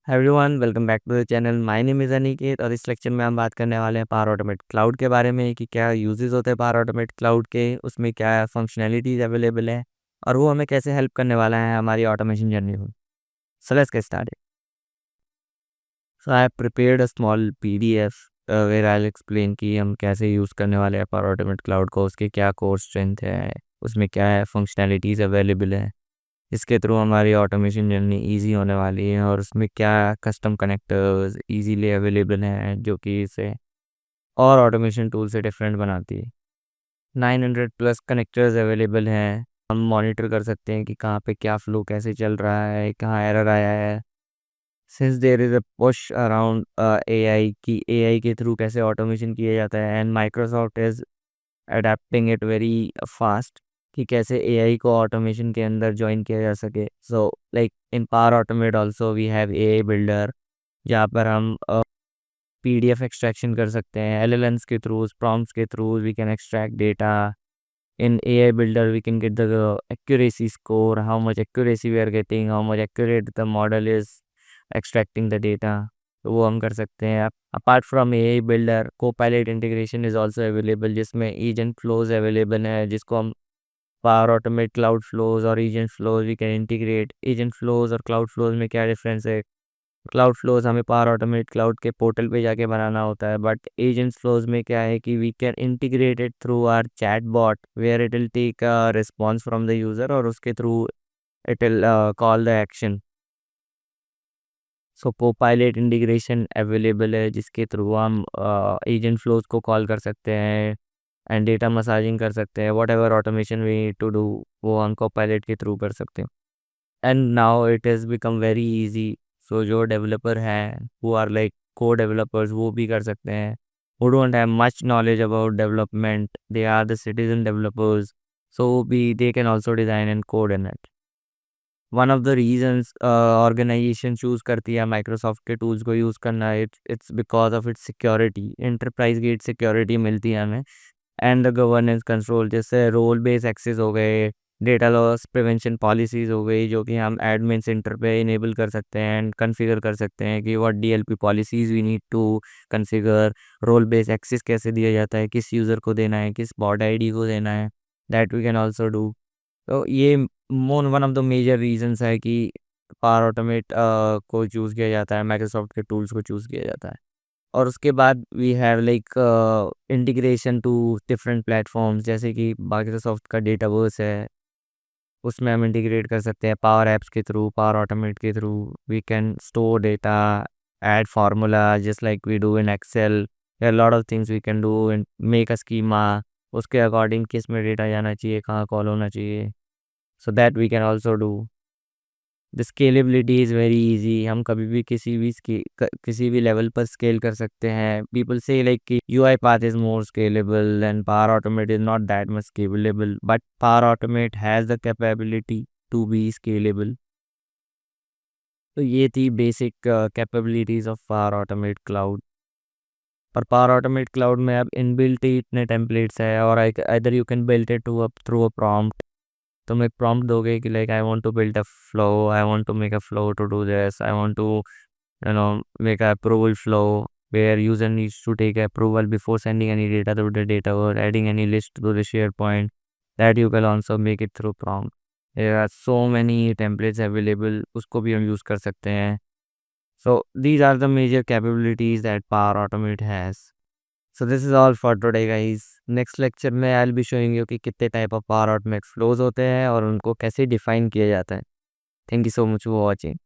Everyone welcome back to the channel. My name is Aniket और इस lecture में हम बात करने वाले हैं पावर ऑटोमेट क्लाउड के बारे में कि क्या यूजेस होते हैं पावर ऑटोमेट क्लाउड के, उसमें क्या फंक्शनैलिटीज अवेलेबल है और वो हमें कैसे हेल्प करने वाला है हमारी ऑटोमेशन जर्नी में। So let's get started. So I have prepared a small PDF where I will explain कि हम कैसे यूज़ करने वाले हैं पावर ऑटोमेट क्लाउड को, उसके क्या कोर स्ट्रेंथ है, उसमें क्या है फंक्शनैलिटीज अवेलेबल है, इसके थ्रू हमारी ऑटोमेशन जर्नी इजी होने वाली है और उसमें क्या कस्टम कनेक्टर्स इजीली अवेलेबल हैं जो कि इसे और ऑटोमेशन टूल से डिफरेंट बनाती है। 900 प्लस कनेक्टर्स अवेलेबल हैं। हम मॉनिटर कर सकते हैं कि कहाँ पे क्या फ्लो कैसे चल रहा है, कहाँ एरर आया है। Since there is a push around AI की एआई के थ्रू कैसे ऑटोमेशन किया जाता है and Microsoft is adapting it very fast कि कैसे एआई को ऑटोमेशन के अंदर ज्वाइन किया जा सके। So like in power automate also we have AI builder जहाँ पर हम पीडीएफ एक्सट्रैक्शन कर सकते हैं एलएलएम्स के थ्रू, प्रॉम्प्ट्स के through we can extract data. In AI builder we can get the accuracy score, how much accuracy we are getting, how much accurate the model is extracting the data। तो वो हम कर सकते हैं। Apart from AI builder copilot integration is also available जिसमें agent flows available है जिसको हम पावर ऑटोमेट क्लाउड फ्लोज और agent flows we can integrate. Agent flows और क्लाउड फ्लोज में क्या डिफरेंस है? क्लाउड फ्लोज हमें पावर ऑटोमेट क्लाउड के पोर्टल पे जाके बनाना होता है, बट एजेंट फ्लोज में क्या है कि we can integrate it through our chat bot where it will take a response from the user और उसके through it will call the action. So copilot integration available है जिसके थ्रू हम agent flows को कॉल कर सकते हैं and data massaging कर सकते हैं। Whatever automation we to do वो हम कोपायलट के थ्रू कर सकते हैं। And now it has become very easy. So जो डेवलपर हैं हु आर लाइक को डेवलपर्स वो भी कर सकते हैं। who don't have much knowledge about development, they are the citizen developers, so be they can also design and code in it। One of the reasons organization choose करती है Microsoft के tools को use करना, it's because of its security. Enterprise get security मिलती है हमें and the governance control, जैसे role base access हो गए, डेटा लॉस प्रिवेंशन पॉलिसीज हो गई जो कि हम एडमिन सेंटर पे इनेबल कर सकते हैं एंड कॉन्फ़िगर कर सकते हैं कि what DLP policies we need to configure. Role base access कैसे दिया जाता है, किस यूज़र को देना है, किस बॉट आईडी को देना है, that we can also do. तो ये one of the major reasons है कि पावर ऑटोमेट को चूज़ किया जाता है, माइक्रोसॉफ्ट के टूल्स को चूज़ किया जाता है। और उसके बाद we have like integration to different platforms, जैसे कि माइक्रोसॉफ्ट का डेटाबेस है उसमें हम इंटीग्रेट कर सकते हैं पावर एप्स के थ्रू, पावर ऑटोमेट के through. We can store data, add formula just like we do in Excel. Lot of things we can do in make a schema, उसके अकॉर्डिंग किस में डेटा जाना चाहिए, कहाँ कॉल होना चाहिए। So that we can also do. The scalability is very easy, हम कभी भी किसी भी लेवल पर स्केल कर सकते हैं। पीपल से लाइक कि UI path is more scalable and power automate is not that much scalable, but power automate has the capability to be scalable. तो ये थी basic capabilities of power automate cloud. पर power automate cloud में अब inbuilt ही इतने templates है और इधर you can built it too through a prompt. तुम एक प्रॉम्प्ट दोगे कि like I want to build a flow, I want to make a flow to do this, I want to make a approval flow where user needs to take approval before sending any data to the data or adding any list to the SharePoint, that you can also make it through prompt। there are so many templates available, उसको भी हम use कर सकते हैं। so these are the major capabilities that Power Automate has। so this is all for today guys। next lecture में I'll be showing you कि कितने type of Power Automate flows होते हैं और उनको कैसे डिफाइन किया जाता है। Thank you so much for watching.